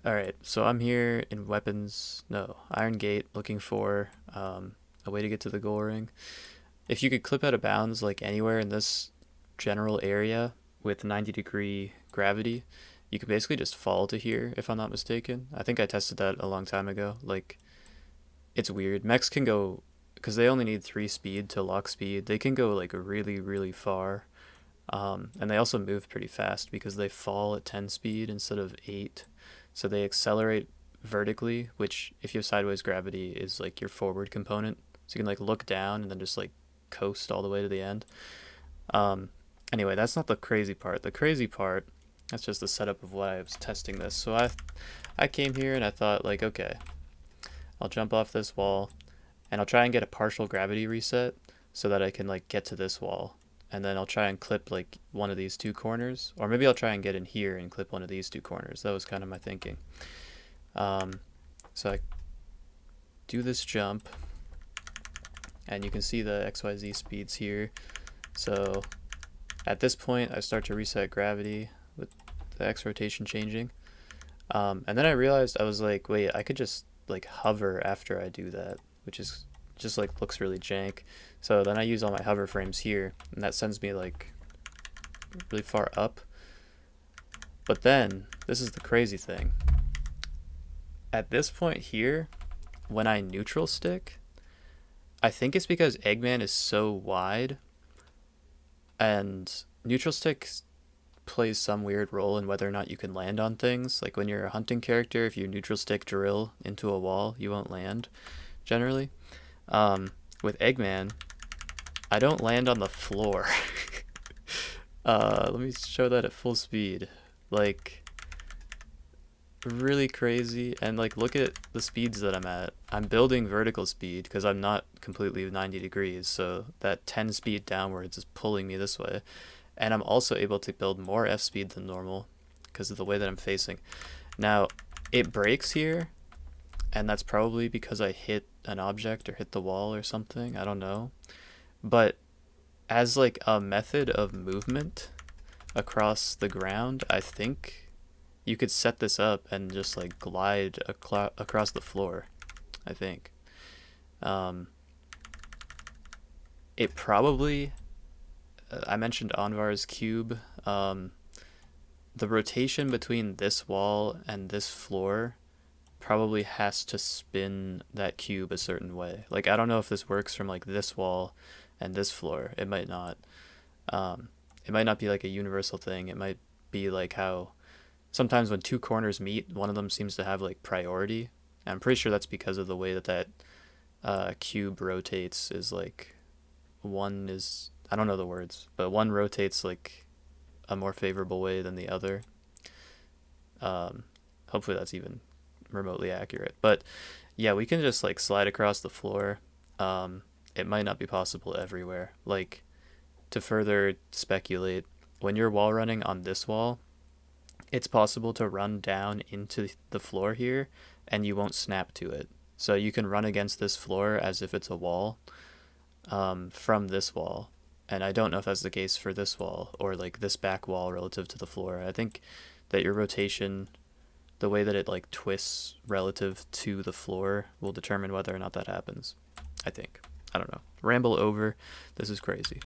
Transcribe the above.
Alright, so I'm here in Iron Gate, looking for a way to get to the goal ring. If you could clip out of bounds like anywhere in this general area with 90-degree gravity, you could basically just fall to here, if I'm not mistaken. I think I tested that a long time ago. Like, it's weird. Mechs can go, because they only need 3 speed to lock speed, they can go like really, really far. And they also move pretty fast because they fall at 10 speed instead of 8. So they accelerate vertically, which if you have sideways gravity is like your forward component. So you can like look down and then just like coast all the way to the end. Um, anyway, that's not the crazy part. The crazy part, that's just the setup of why I was testing this. So I came here and I thought like, okay, I'll jump off this wall and I'll try and get a partial gravity reset so that I can like get to this wall. And then I'll try and clip like one of these two corners, or maybe I'll try and get in here and clip one of these two corners. That was kind of my thinking. Um, so I do this jump, and you can see the XYZ speeds here. So at this point, I start to reset gravity with the X rotation changing. And then I realized I was like, wait, I could just like hover after I do that, which is just like looks really jank. So then I use all my hover frames here, and that sends me like really far up. But then, this is the crazy thing. At this point here, when I neutral stick, I think it's because Eggman is so wide, and neutral stick plays some weird role in whether or not you can land on things. Like when you're a hunting character, if you neutral stick drill into a wall, you won't land, generally. With Eggman, I don't land on the floor. Let me show that at full speed. Like, really crazy. And like, look at the speeds that I'm at. I'm building vertical speed because I'm not completely 90 degrees. So that 10 speed downwards is pulling me this way. And I'm also able to build more F speed than normal because of the way that I'm facing. Now, it breaks here, and that's probably because I hit an object or hit the wall or something. I don't know. But as like a method of movement across the ground, I think you could set this up and just like glide across the floor. I think. Um, it probably. I mentioned Onvar's cube. The rotation between this wall and this floor probably has to spin that cube a certain way. Like, I don't know if this works from like this wall and this floor. It might not. Um, it might not be like a universal thing. It might be like how sometimes when two corners meet, one of them seems to have like priority. And I'm pretty sure that's because of the way that cube rotates. Is like one is, I don't know the words, but one rotates like a more favorable way than the other. Um, hopefully that's even remotely accurate. But yeah, we can just like slide across the floor. It might not be possible everywhere. Like, to further speculate, when you're wall running on this wall, it's possible to run down into the floor here and you won't snap to it. So you can run against this floor as if it's a wall, from this wall. And I don't know if that's the case for this wall or like this back wall relative to the floor. I think that your rotation, the way that it like twists relative to the floor, will determine whether or not that happens. I think. I don't know. Ramble over. This is crazy.